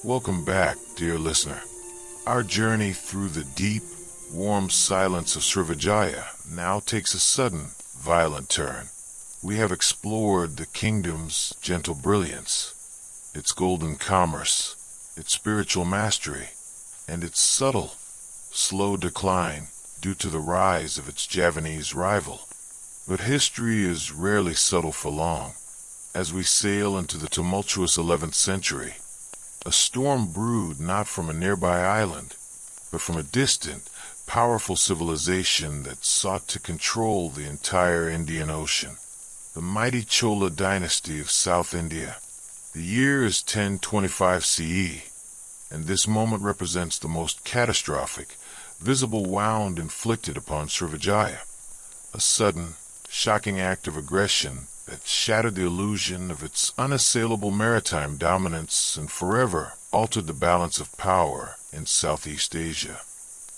Welcome back, dear listener. Our journey through the deep, warm silence of Srivijaya now takes a sudden, violent turn. We have explored the kingdom's gentle brilliance, its golden commerce, its spiritual mastery, and its subtle, slow decline due to the rise of its Javanese rival. But history is rarely subtle for long. As we sail into the tumultuous 11th century, a storm brewed not from a nearby island, but from a distant, powerful civilization that sought to control the entire Indian Ocean. The mighty Chola dynasty of South India. The year is 1025 CE, and this moment represents the most catastrophic, visible wound inflicted upon Srivijaya. A sudden, shocking act of aggression that shattered the illusion of its unassailable maritime dominance and forever altered the balance of power in Southeast Asia.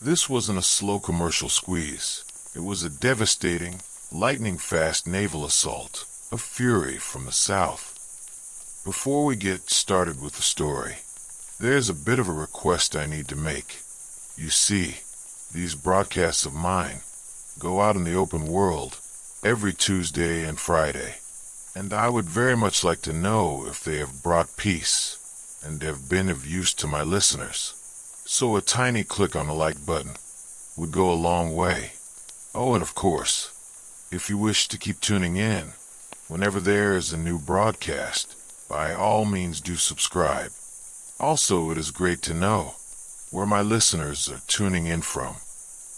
This wasn't a slow commercial squeeze. It was a devastating, lightning-fast naval assault, a fury from the south. Before we get started with the story, there's a bit of a request I need to make. You see, these broadcasts of mine go out in the open world every Tuesday and Friday, and I would very much like to know if they have brought peace and have been of use to my listeners. So a tiny click on the like button would go a long way. Oh, and of course, if you wish to keep tuning in whenever there is a new broadcast, by all means do subscribe. Also, it is great to know where my listeners are tuning in from.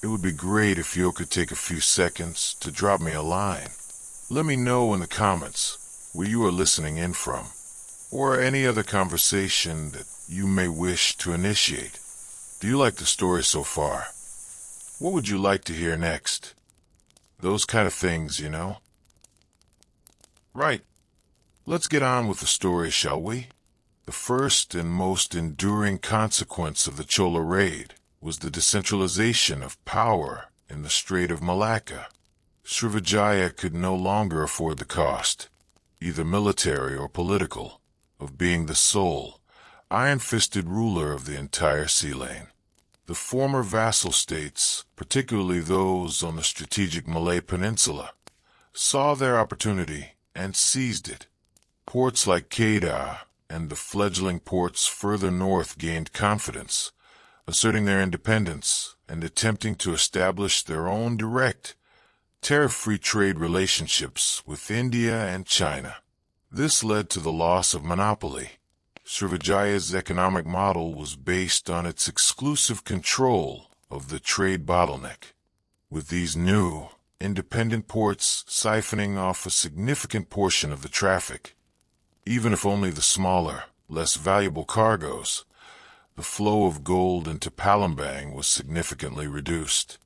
It would be great if you could take a few seconds to drop me a line. Let me know in the comments where you are listening in from, or any other conversation that you may wish to initiate. Do you like the story so far? What would you like to hear next? Those kind of things, you know? Right. Let's get on with the story, shall we? The first and most enduring consequence of the Chola raid was the decentralization of power in the Strait of Malacca. Srivijaya could no longer afford the cost, either military or political, of being the sole, iron-fisted ruler of the entire sea lane. The former vassal states, particularly those on the strategic Malay Peninsula, saw their opportunity and seized it. Ports like Kedah and the fledgling ports further north gained confidence, asserting their independence and attempting to establish their own direct, tariff-free trade relationships with India and China. This led to the loss of monopoly. Srivijaya's economic model was based on its exclusive control of the trade bottleneck, with these new, independent ports siphoning off a significant portion of the traffic. Even if only the smaller, less valuable cargoes, the flow of gold into Palembang was significantly reduced.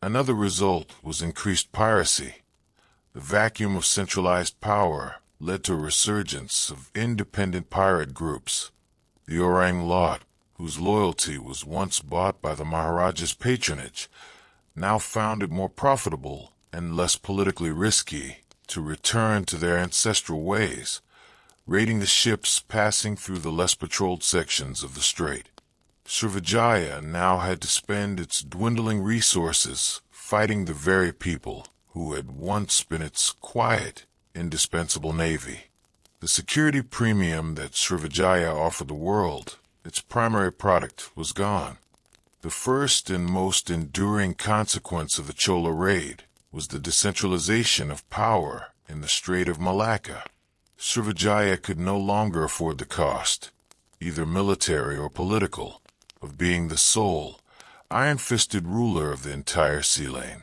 Another result was increased piracy. The vacuum of centralized power led to a resurgence of independent pirate groups. The Orang Lot, whose loyalty was once bought by the Maharaja's patronage, now found it more profitable and less politically risky to return to their ancestral ways, raiding the ships passing through the less patrolled sections of the strait. Srivijaya now had to spend its dwindling resources fighting the very people who had once been its quiet, indispensable navy. The security premium that Srivijaya offered the world, its primary product, was gone. The first and most enduring consequence of the Chola raid was the decentralization of power in the Strait of Malacca. Srivijaya could no longer afford the cost, either military or political, of being the sole, iron-fisted ruler of the entire sea lane.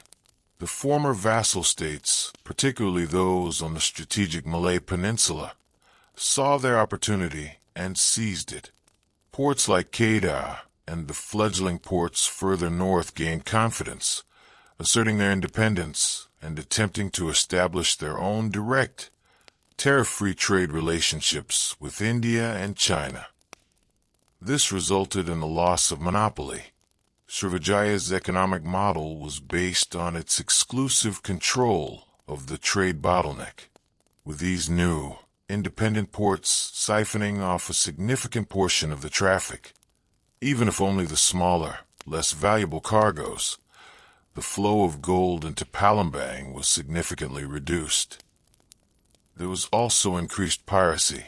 The former vassal states, particularly those on the strategic Malay Peninsula, saw their opportunity and seized it. Ports like Kedah and the fledgling ports further north gained confidence, asserting their independence and attempting to establish their own direct, tariff-free trade relationships with India and China. This resulted in the loss of monopoly. Srivijaya's economic model was based on its exclusive control of the trade bottleneck. With these new, independent ports siphoning off a significant portion of the traffic. Even if only the smaller, less valuable cargoes, the flow of gold into Palembang was significantly reduced. There was also increased piracy.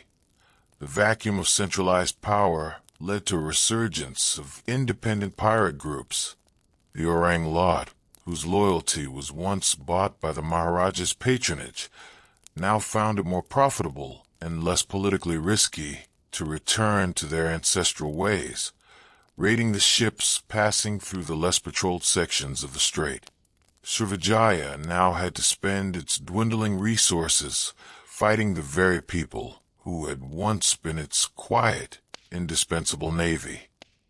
The vacuum of centralized power led to a resurgence of independent pirate groups. The Orang Lot, whose loyalty was once bought by the Maharaja's patronage, now found it more profitable and less politically risky to return to their ancestral ways, raiding the ships passing through the less patrolled sections of the strait. Srivijaya now had to spend its dwindling resources fighting the very people who had once been its quiet, indispensable navy.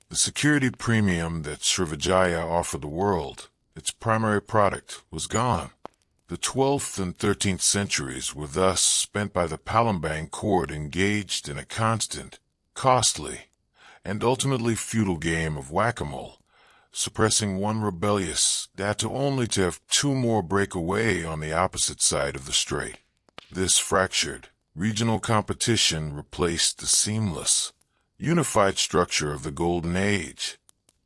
The security premium that Srivijaya offered the world, its primary product, was gone. The 12th and 13th centuries were thus spent by the Palembang court engaged in a constant, costly, and ultimately futile game of whack-a-mole, suppressing one rebellious dato only to have two more break away on the opposite side of the strait. This fractured, regional competition replaced the seamless, unified structure of the Golden Age.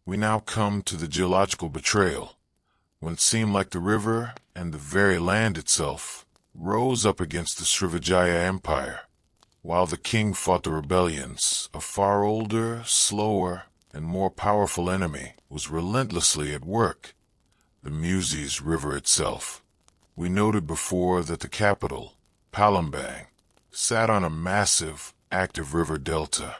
We now come to the geological betrayal, when it seemed like the river and the very land itself rose up against the Srivijaya Empire. While the king fought the rebellions, a far older, slower, and more powerful enemy was relentlessly at work, the Musi River itself. We noted before that the capital, Palembang, sat on a massive, active river delta.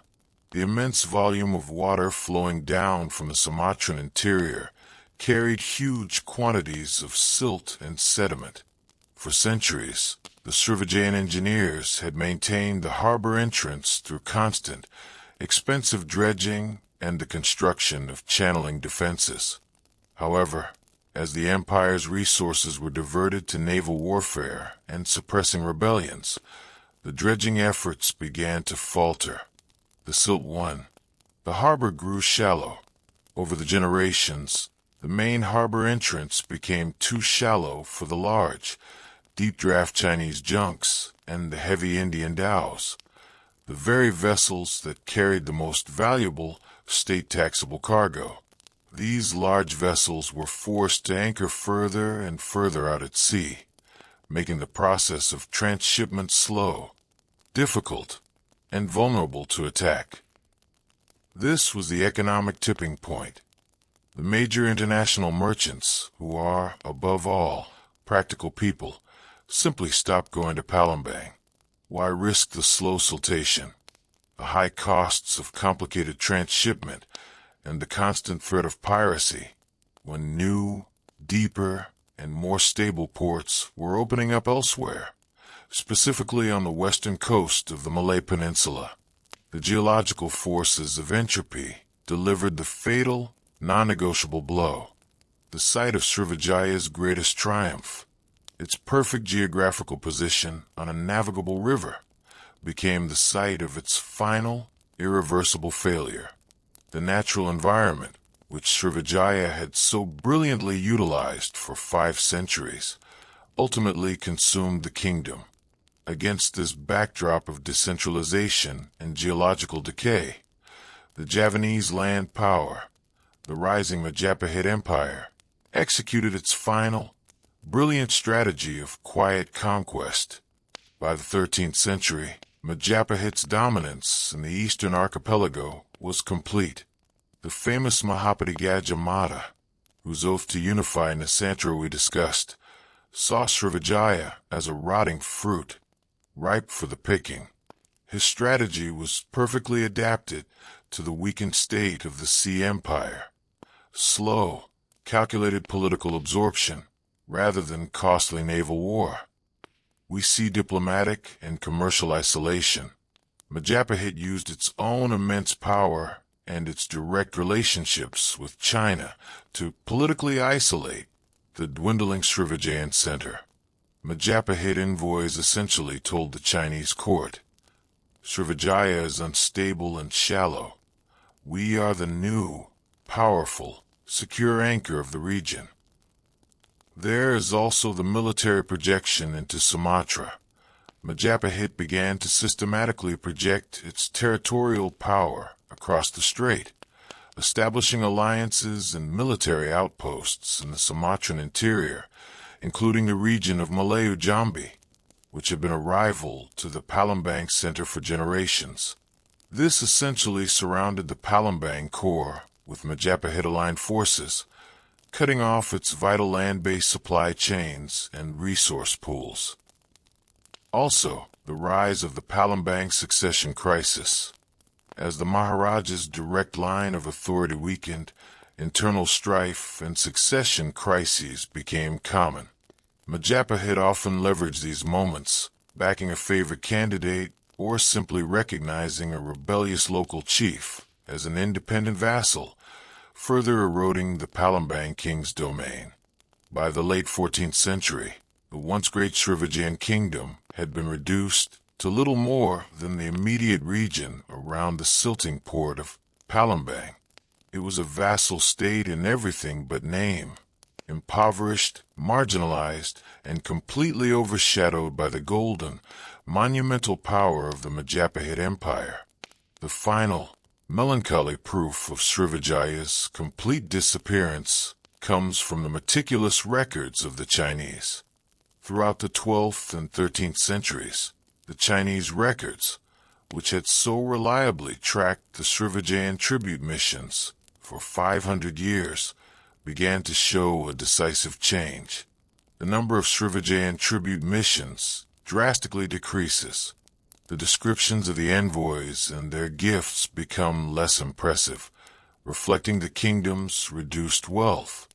The immense volume of water flowing down from the Sumatran interior carried huge quantities of silt and sediment. For centuries, the Srivijayan engineers had maintained the harbor entrance through constant, expensive dredging and the construction of channeling defenses. However, as the empire's resources were diverted to naval warfare and suppressing rebellions, the dredging efforts began to falter. The Silt won. The harbor grew shallow. Over the generations, the main harbor entrance became too shallow for the large, deep-draft Chinese junks and the heavy Indian dhows, the very vessels that carried the most valuable state-taxable cargo. These large vessels were forced to anchor further and further out at sea, making the process of transshipment slow, difficult, and vulnerable to attack. This was the economic tipping point. The major international merchants, who are, above all, practical people, simply stopped going to Palembang. Why risk the slow siltation, the high costs of complicated transshipment, and the constant threat of piracy, when new, deeper, and more stable ports were opening up elsewhere, specifically on the western coast of the Malay Peninsula? The geological forces of entropy delivered the fatal, non-negotiable blow. The site of Srivijaya's greatest triumph, its perfect geographical position on a navigable river, became the site of its final, irreversible failure. The natural environment, which Srivijaya had so brilliantly utilized for 5 centuries, ultimately consumed the kingdom. Against this backdrop of decentralization and geological decay, the Javanese land power, the rising Majapahit Empire, executed its final, brilliant strategy of quiet conquest. By the 13th century, Majapahit's dominance in the eastern archipelago was complete. The famous Mahapati Gajah Mada, whose oath to unify Nusantara we discussed, saw Srivijaya as a rotting fruit, ripe for the picking. His strategy was perfectly adapted to the weakened state of the Sea Empire. Slow, calculated political absorption, rather than costly naval war. We see diplomatic and commercial isolation. Majapahit used its own immense power and its direct relationships with China to politically isolate the dwindling Srivijayan center. Majapahit envoys essentially told the Chinese court, Srivijaya is unstable and shallow. We are the new, powerful, secure anchor of the region. There is also the military projection into Sumatra. Majapahit began to systematically project its territorial power across the strait, establishing alliances and military outposts in the Sumatran interior, including the region of Malayu Jambi, which had been a rival to the Palembang center for generations. This essentially surrounded the Palembang core with Majapahit-aligned forces, cutting off its vital land-based supply chains and resource pools. Also, the rise of the Palembang succession crisis. As the Maharaja's direct line of authority weakened, internal strife and succession crises became common. Majapahit often leveraged these moments, backing a favorite candidate or simply recognizing a rebellious local chief as an independent vassal, further eroding the Palembang king's domain. By the late 14th century, the once great Srivijayan kingdom had been reduced to little more than the immediate region around the silting port of Palembang. It was a vassal state in everything but name, impoverished, marginalized, and completely overshadowed by the golden, monumental power of the Majapahit Empire. The final, melancholy proof of Srivijaya's complete disappearance comes from the meticulous records of the Chinese. Throughout the 12th and 13th centuries, the Chinese records, which had so reliably tracked the Srivijayan tribute missions for 500 years, began to show a decisive change. The number of Srivijayan tribute missions drastically decreases. The descriptions of the envoys and their gifts become less impressive, reflecting the kingdom's reduced wealth.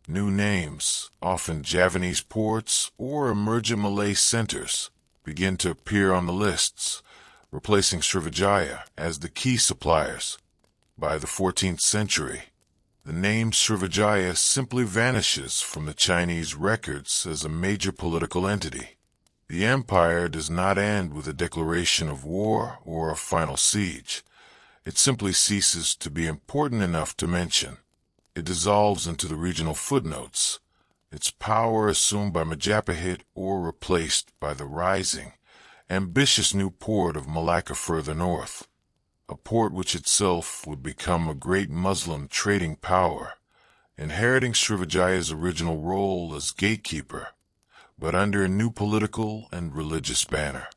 New names, often Javanese ports or emergent Malay centers, begin to appear on the lists, replacing Srivijaya as the key suppliers. By the 14th century, the name Srivijaya simply vanishes from the Chinese records as a major political entity. The empire does not end with a declaration of war or a final siege. It simply ceases to be important enough to mention. It dissolves into the regional footnotes, its power assumed by Majapahit or replaced by the rising, ambitious new port of Malacca further north, a port which itself would become a great Muslim trading power, inheriting Srivijaya's original role as gatekeeper, but under a new political and religious banner.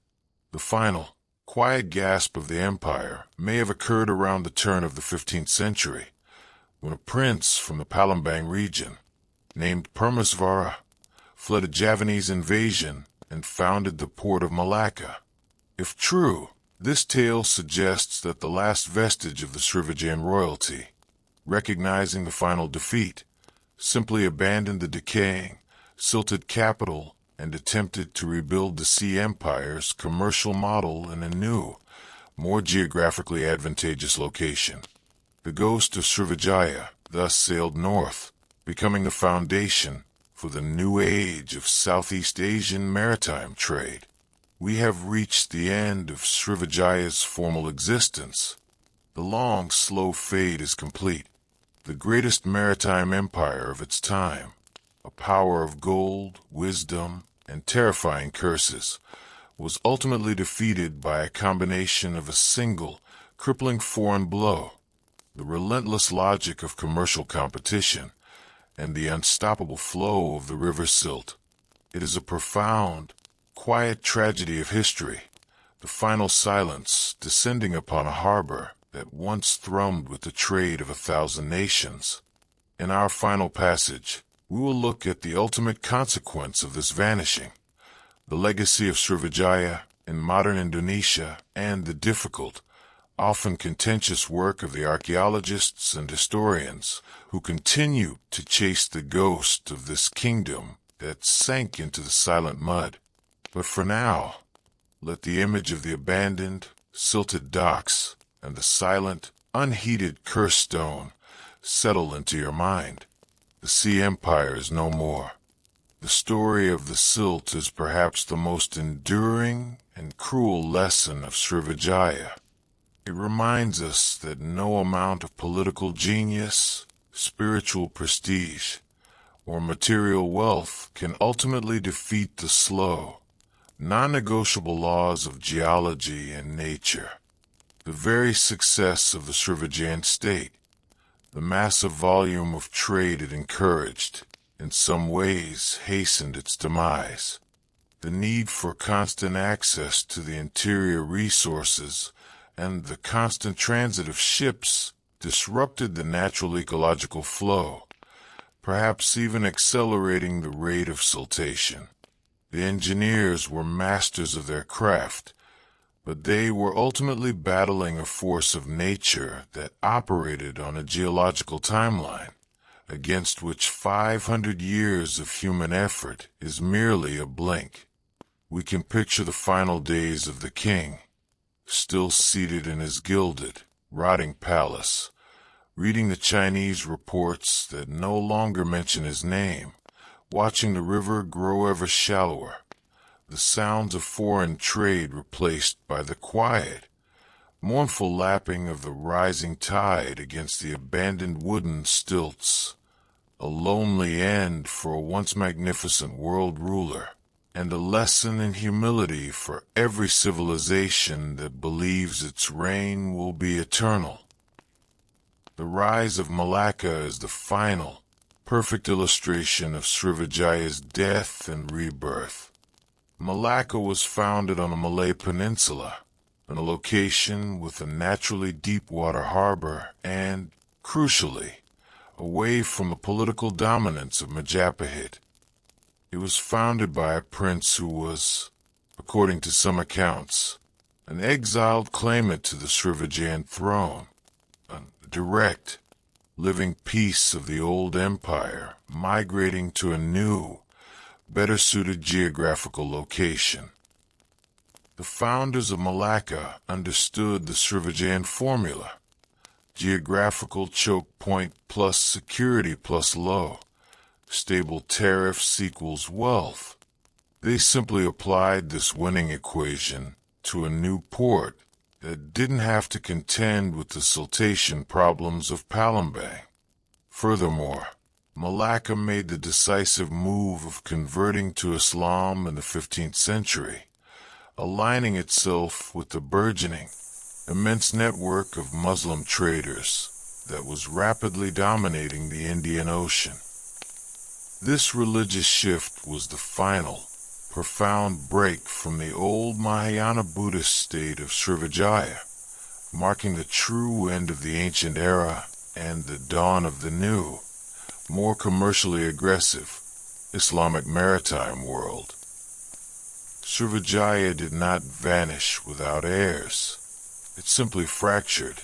The final, quiet gasp of the empire may have occurred around the turn of the 15th century, when a prince from the Palembang region, named Permasvara, fled a Javanese invasion and founded the port of Malacca. If true, this tale suggests that the last vestige of the Srivijayan royalty, recognizing the final defeat, simply abandoned the decaying, silted capital and attempted to rebuild the sea empire's commercial model in a new, more geographically advantageous location. The ghost of Srivijaya thus sailed north, becoming the foundation for the new age of Southeast Asian maritime trade. We have reached the end of Srivijaya's formal existence. The long, slow fade is complete. The greatest maritime empire of its time, a power of gold, wisdom, and terrifying curses, was ultimately defeated by a combination of a single, crippling foreign blow, the relentless logic of commercial competition, and the unstoppable flow of the river Silt. It is a profound, quiet tragedy of history, the final silence descending upon a harbor that once thrummed with the trade of 1,000 nations. In our final passage, we will look at the ultimate consequence of this vanishing, the legacy of Srivijaya in modern Indonesia, and the difficult, often contentious work of the archaeologists and historians who continue to chase the ghost of this kingdom that sank into the silent mud. But for now, let the image of the abandoned, silted docks and the silent, unheated cursed stone settle into your mind. The sea empire is no more. The story of the Silt is perhaps the most enduring and cruel lesson of Srivijaya. It reminds us that no amount of political genius, spiritual prestige, or material wealth can ultimately defeat the slow, non-negotiable laws of geology and nature. The very success of the Srivijayan state, the massive volume of trade it encouraged, in some ways hastened its demise. The need for constant access to the interior resources and the constant transit of ships disrupted the natural ecological flow, perhaps even accelerating the rate of siltation. The engineers were masters of their craft, but they were ultimately battling a force of nature that operated on a geological timeline, against which 500 years of human effort is merely a blink. We can picture the final days of the king, still seated in his gilded, rotting palace, reading the Chinese reports that no longer mention his name, watching the river grow ever shallower, the sounds of foreign trade replaced by the quiet, mournful lapping of the rising tide against the abandoned wooden stilts, a lonely end for a once magnificent world ruler, and a lesson in humility for every civilization that believes its reign will be eternal. The rise of Malacca is the final, perfect illustration of Srivijaya's death and rebirth. Malacca was founded on a Malay peninsula, in a location with a naturally deep-water harbor and, crucially, away from the political dominance of Majapahit. It was founded by a prince who was, according to some accounts, an exiled claimant to the Srivijayan throne, a direct, living piece of the old empire migrating to a new, better-suited geographical location. The founders of Malacca understood the Srivijayan formula: geographical choke point plus security plus low, stable tariffs equals wealth. They simply applied this winning equation to a new port that didn't have to contend with the siltation problems of Palembang. Furthermore, Malacca made the decisive move of converting to Islam in the 15th century, aligning itself with the burgeoning, immense network of Muslim traders that was rapidly dominating the Indian Ocean. This religious shift was the final, profound break from the old Mahayana Buddhist state of Srivijaya, marking the true end of the ancient era and the dawn of the new, more commercially aggressive, Islamic maritime world. Srivijaya did not vanish without heirs. It simply fractured,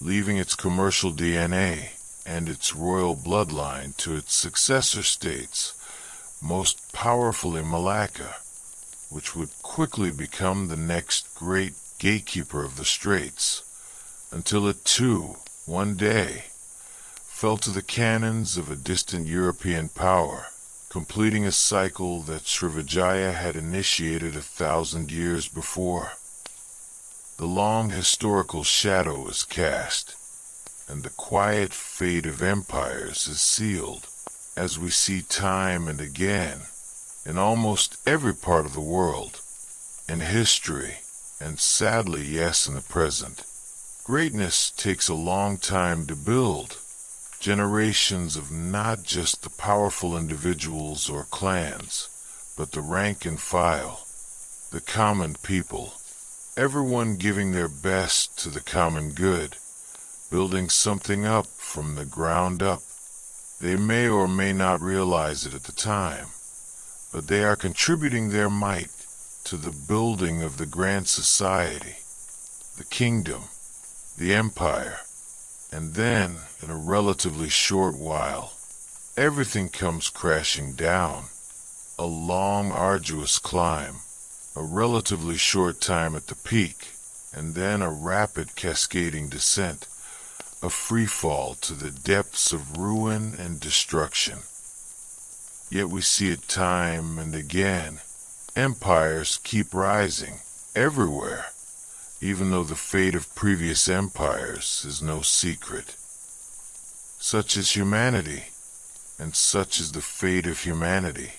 leaving its commercial DNA and its royal bloodline to its successor states, most powerfully Malacca, which would quickly become the next great gatekeeper of the Straits, until it too, one day, fell to the cannons of a distant European power, completing a cycle that Srivijaya had initiated 1,000 years before. The long historical shadow is cast, and the quiet fate of empires is sealed, as we see time and again, in almost every part of the world, in history, and sadly, yes, in the present. Greatness takes a long time to build. Generations of not just the powerful individuals or clans, but the rank and file, the common people, everyone giving their best to the common good, building something up from the ground up. They may or may not realize it at the time, but they are contributing their might to the building of the grand society, the kingdom, the empire. And then, in a relatively short while, everything comes crashing down. A long, arduous climb, a relatively short time at the peak, and then a rapid cascading descent, a free fall to the depths of ruin and destruction. Yet we see it time and again. Empires keep rising, everywhere, even though the fate of previous empires is no secret. Such is humanity, and such is the fate of humanity.